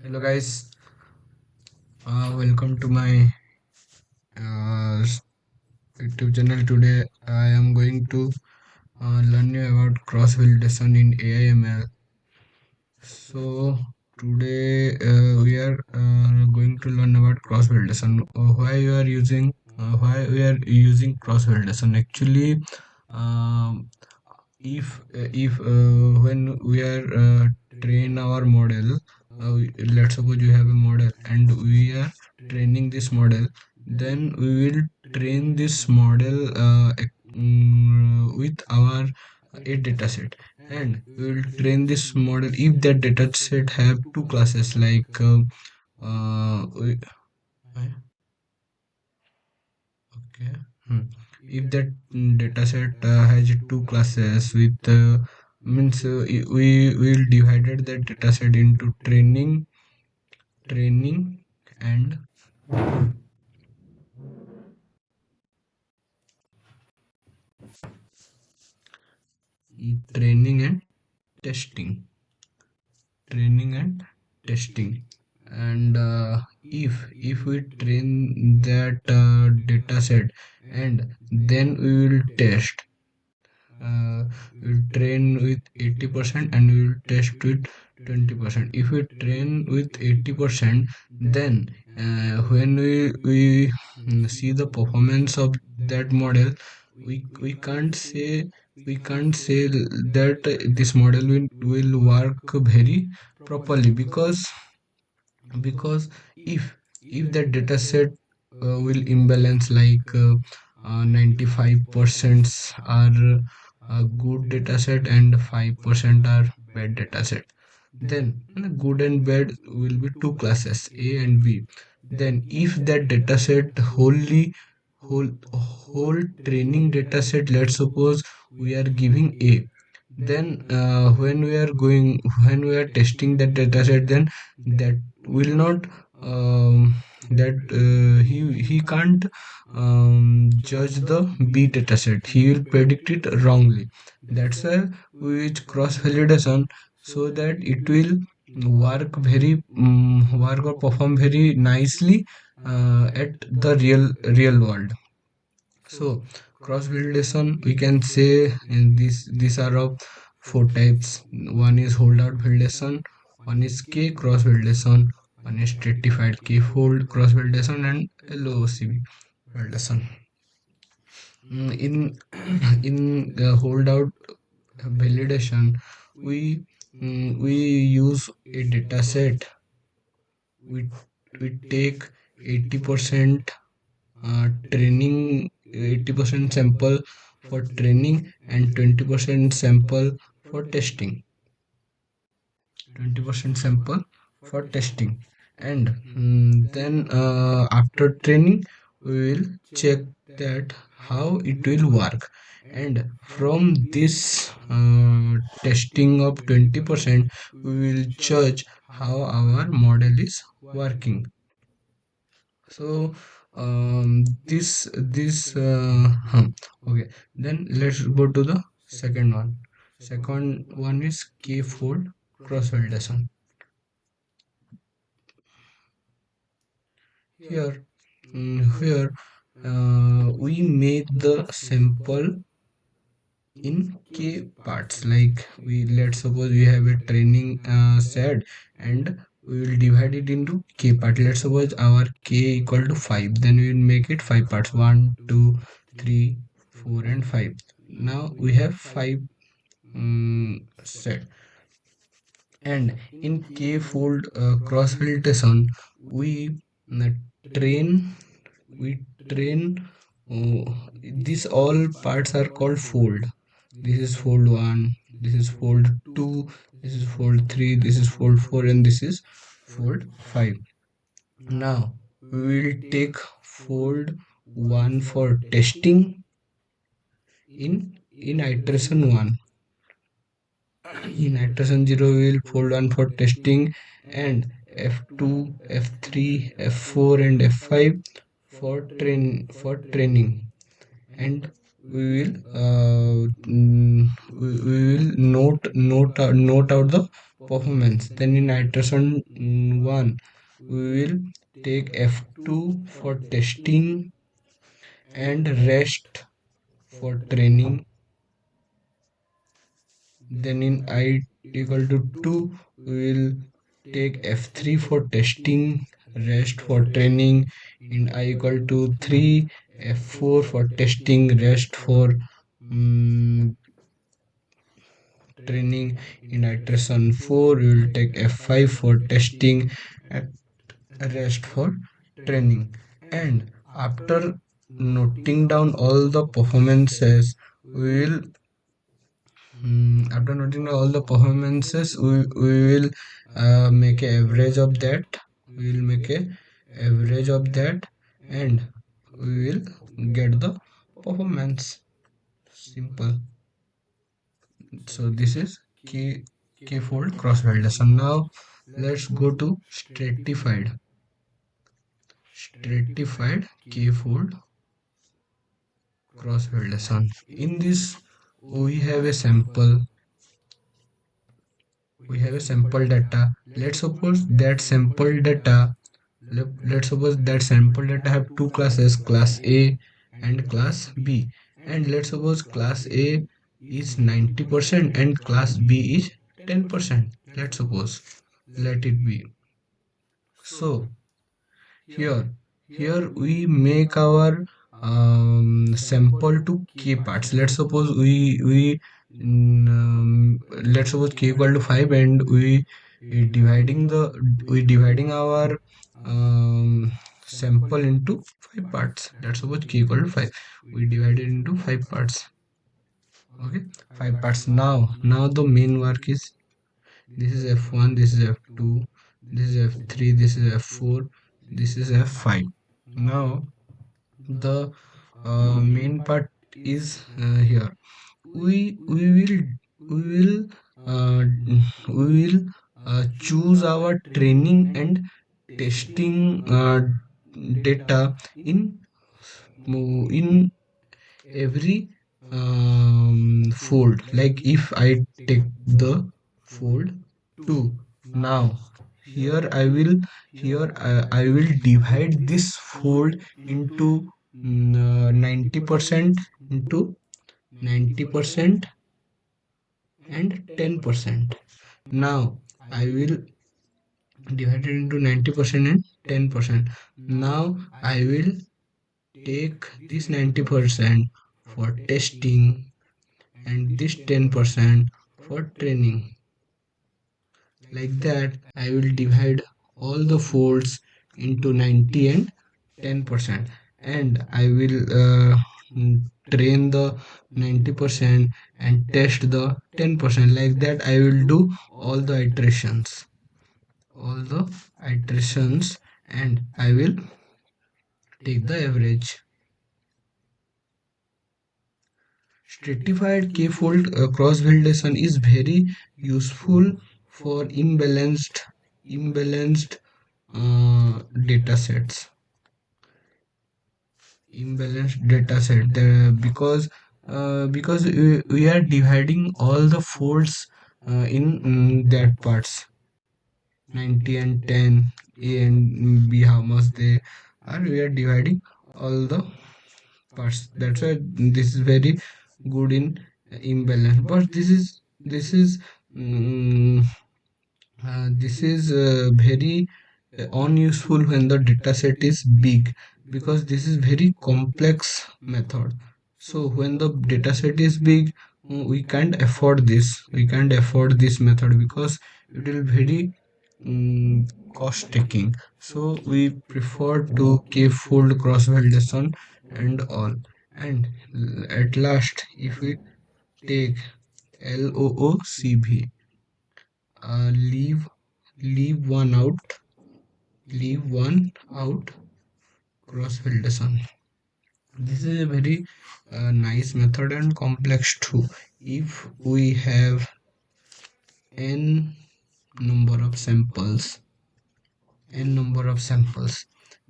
Hello guys, welcome to my uh, YouTube channel. Today I am going to learn you about cross validation in AI/ML. So today we are going to learn about cross validation. Why we are using cross validation? Actually, um, if when we are train our model, let's suppose you have a model and we are training this model, then we will train this model with our a data set, and we will train this model if that data set have two classes like uh, we, okay. If that dataset has two classes with means we will divided that dataset into training and training and testing training and testing. And if we train that data set and then we will test, we'll train with 80% and we will test with 20%. If we train with 80%, then when we see the performance of that model, we can't say that this model will work very properly, because if that data set will imbalance like 95% are a good data set and 5% are bad data set, then good and bad will be two classes, A and B. Then if that data set whole training data set, let's suppose we are giving A, then when we are testing that data set, then that will not that he can't judge the B dataset. He will predict it wrongly. That's why we use cross validation, so that it will work or perform very nicely at the real world. So cross validation, we can say in these are of four types. One is holdout validation, one is K cross validation, one is stratified K fold cross validation, and LOCV validation. In in holdout validation, we use a data set. We take 80% training, 80% sample for training and 20% sample for testing. 20% sample for testing. And then after training we will check that how it will work, and from this testing of 20% we will judge how our model is working. So this okay, then let's go to the second one is k-fold cross validation. Here we make the sample in k parts. Like, we let's suppose we have a training set, and we will divide it into k part. Let's suppose our k equal to 5, then we will make it 5 parts: 1, 2, 3, 4 and 5. Now we have 5 set. And in k fold cross validation, we uh, train we train these all parts are called fold. This is fold 1, this is fold 2, this is fold 3, this is fold 4, and this is fold 5. Now we will take fold 1 for testing in iteration 1. In iteration 0 we will fold 1 for testing, and f2, f3, f4 and f5 for training. And we will we will note out the performance. Then in iteration 1, we will take F2 for testing and rest for training. Then in I equal to 2, we will take F3 for testing, rest for training. In I equal to 3, F4 for testing, rest for mm, training. In iteration 4, we will take F5 for testing and rest for training. And after noting down all the performances, we will after noting down all the performances, we will make a average of that. We will make a average of that, and we will get the performance. Simple. So this is k-fold cross validation. Now let's go to stratified k-fold cross validation. In this, we have a sample. We have a sample data. Let's suppose that sample data. Let's suppose that sample data have two classes, class A and class B. And let's suppose class A is 90% and class B is 10%. Let's suppose. Let it be. So here, here we make our sample to k parts. Let's suppose let's suppose k equal to 5, and we dividing our sample into 5 parts. Let's suppose k equal to 5. We divide it into 5 parts. Okay, 5 parts. Now the main work is, this is F1, this is F2, this is F3, this is F4, this is F5. Now the main part is here. We will we will choose our training and testing data in every fold. Like if I take the fold 2, now I will divide this fold into 90% into 90% and 10%. Now I will divide it into 90% and 10%. Now I will take this 90% for testing and this 10% for training. Like that, I will divide all the folds into 90 and 10%, and I will train the 90% and test the 10%. Like that, I will do all the iterations, and I will take the average. Stratified k-fold cross validation is very useful for imbalanced data sets. Imbalanced data set because we are dividing all the folds in that parts, 90 and 10, A and B, how much they are. We are dividing all the parts. That's why this is very good in imbalance. But mm, this is very unuseful when the dataset is big, because this is very complex method. So when the dataset is big, we can't afford this method, because it will very cost taking. So we prefer to k-fold cross validation and all. And at last, if we take LOOCV, leave leave one out leave one out cross validation. This is a very nice method and complex too. If we have n number of samples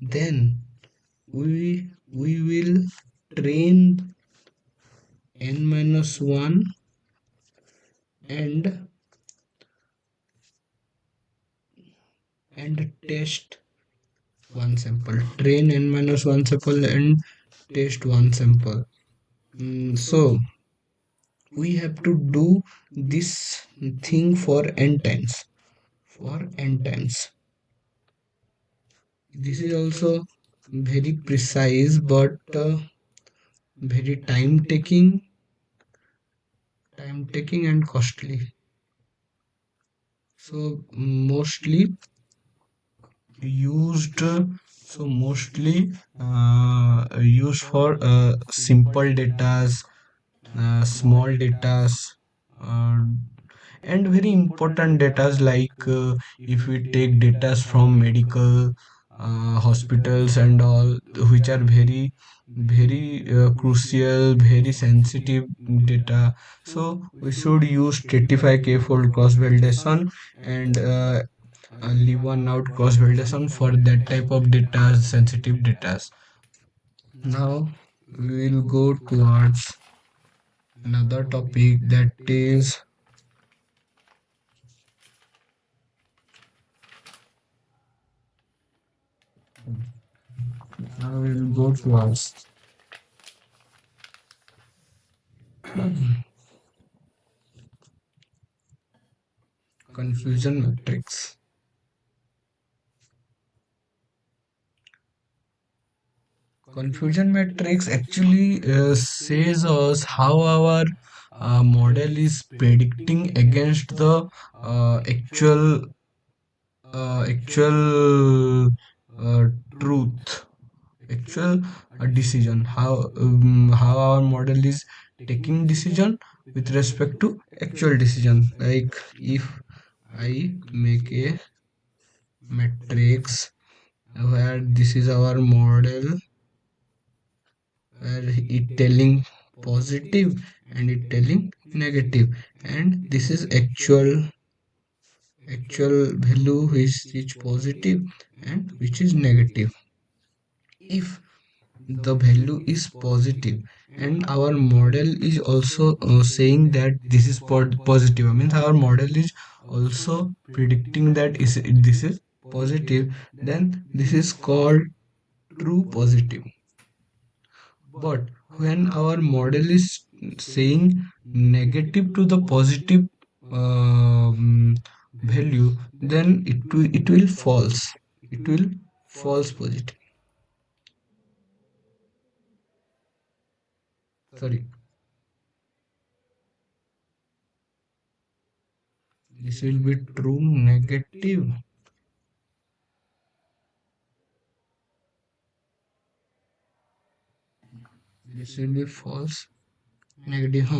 then we will train n minus 1 and and test one sample. Train n minus one sample and test one sample. So we have to do this thing for n times. For n times. This is also very precise but very time taking and costly. So used mostly used for simple datas, small datas, uh, and very important data like if we take data from medical hospitals and all, which are very crucial, very sensitive data. So we should use 35k fold cross validation and leave one out cross validation for that type of data, sensitive data. Now we will go towards another topic, that is now we will go towards confusion matrix. Confusion matrix actually says us how our model is predicting against the actual actual truth, actual decision. How our model is taking decision with respect to actual decision. Like if I make a matrix where this is our model, where it telling positive and it telling negative, and this is actual value which is positive and which is negative. If the value is positive and our model is also saying that this is positive, I mean our model is also predicting that this is positive, then this is called true positive. But when our model is saying negative to the positive value, then it will false. It will false positive. Sorry, this will be true negative. This will be false negative.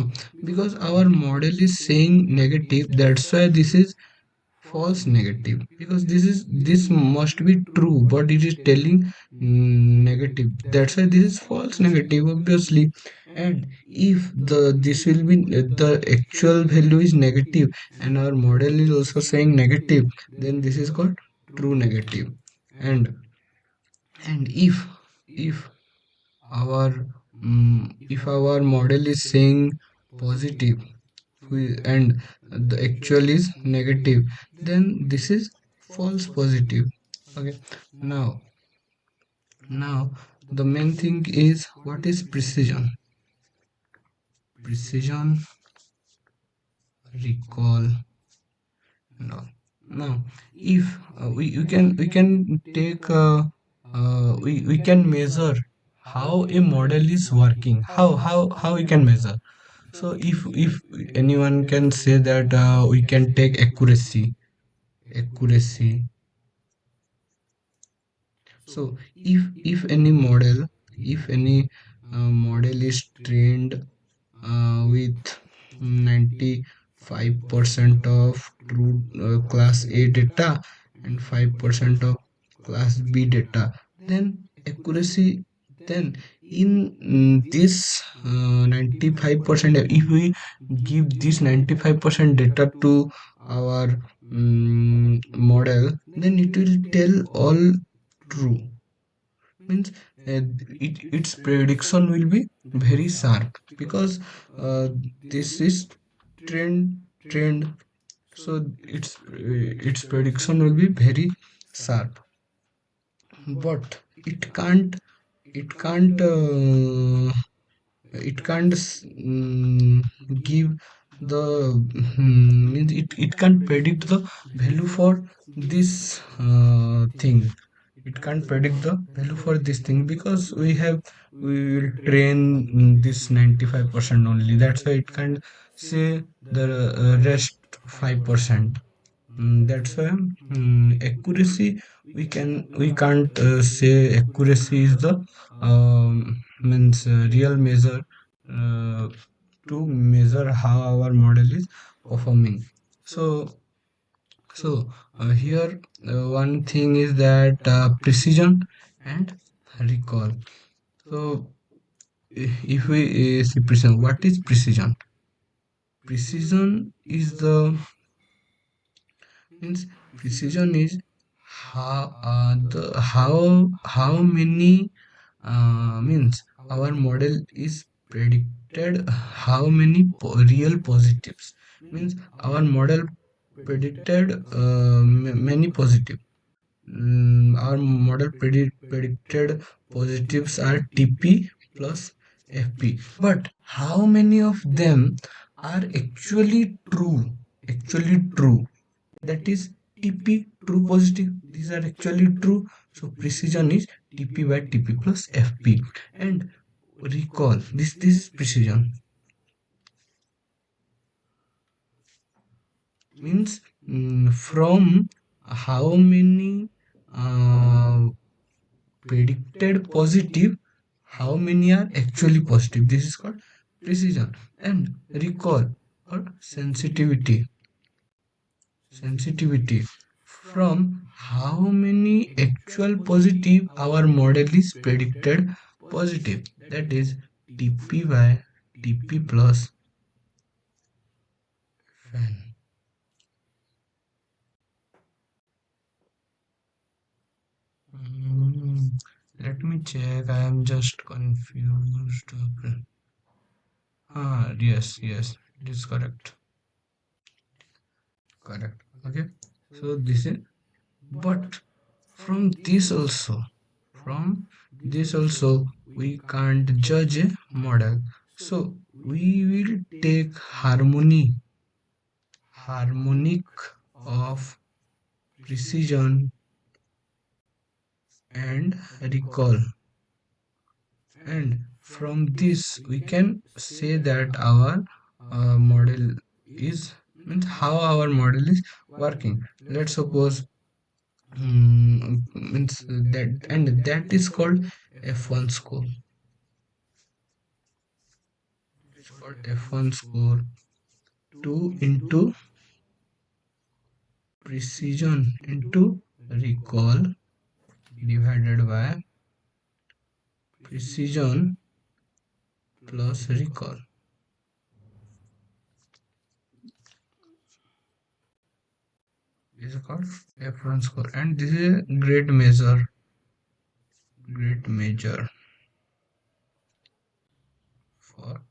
Because our model is saying negative, that's why this is false negative, because this must be true but it is telling negative, that's why this is false negative obviously. And if this will be the actual value is negative and our model is also saying negative, then this is called true negative. And if our if our model is saying positive and the actual is negative, then this is false positive. Okay. Now now the main thing is, what is precision? Precision, recall. Now if we can take we can measure how a model is working, how we can measure. So if anyone can say that we can take accuracy. So if any model is trained with 95% of true class A data and 5% of class B data, then accuracy, then in this 95%, if we give this 95% data to our model, then it will tell all true. Means its prediction will be very sharp, because this is trend. So its prediction will be very sharp, but it can't it can't give the means it can't predict the value for this thing. It can't predict the value for this thing because we will train this 95% only. That's why it can't say the rest 5%. That's why accuracy, we can't say accuracy is the means real measure uh, to measure how our model is performing. So so here one thing is that precision and recall. So if we see precision, what is precision? Precision is the means precision is how many means our model is predicted how many real positives, means our model predicted many positive. Our model predicted positives are TP plus FP, but how many of them are actually true? That is TP true positive. These are actually true. So precision is TP by TP plus FP. And recall, this is precision, means from how many uh, predicted positive, how many are actually positive. This is called precision. And recall or sensitivity, from how many actual positive our model is predicted positive. That is TP by TP plus fan. Hmm, let me check. I am just confused. Yes, it is correct. Correct. Okay. So this is, but from this also, from this also, we can't judge a model. So we will take harmonic of precision and recall, and from this we can say that our model is, means how our model is working. Let's suppose means that, and that is called F1 score. It's called F1 score, 2 into precision into recall divided by precision plus recall is called F1 score. And this is a great measure for.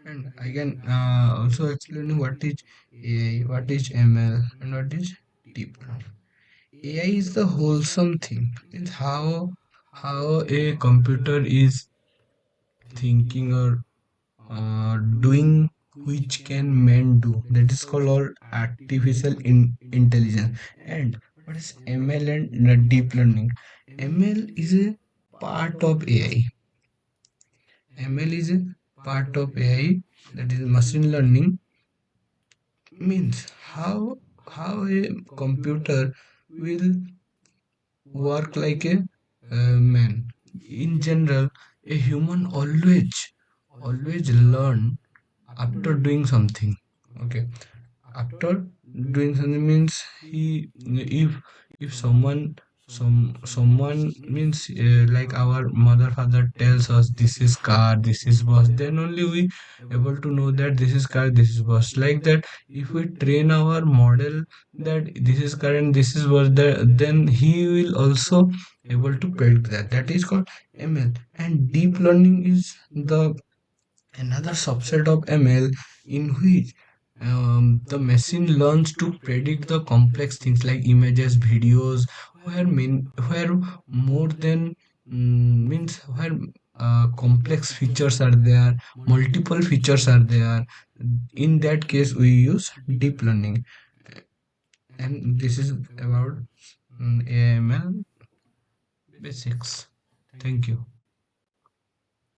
And I can also explain what is AI, what is ML, and what is deep learning. AI is the wholesome thing. It's how a computer is thinking or doing, which can men do. That is called all artificial intelligence. And what is ML and deep learning? ML is a part of AI. ML is a part of AI, that is machine learning, means how a computer will work like a man. In general, a human always learn after doing something. Okay, after doing something means he, if someone means like our mother father tells us this is car, this is bus, then only we able to know that this is car, this is bus. Like that, if we train our model that this is car and this is bus, then he will also able to predict that. That is called ML. And deep learning is the another subset of ML, in which The machine learns to predict the complex things like images, videos, where more than means where complex features are there, multiple features are there. In that case, we use deep learning, and this is about AML basics. Thank you.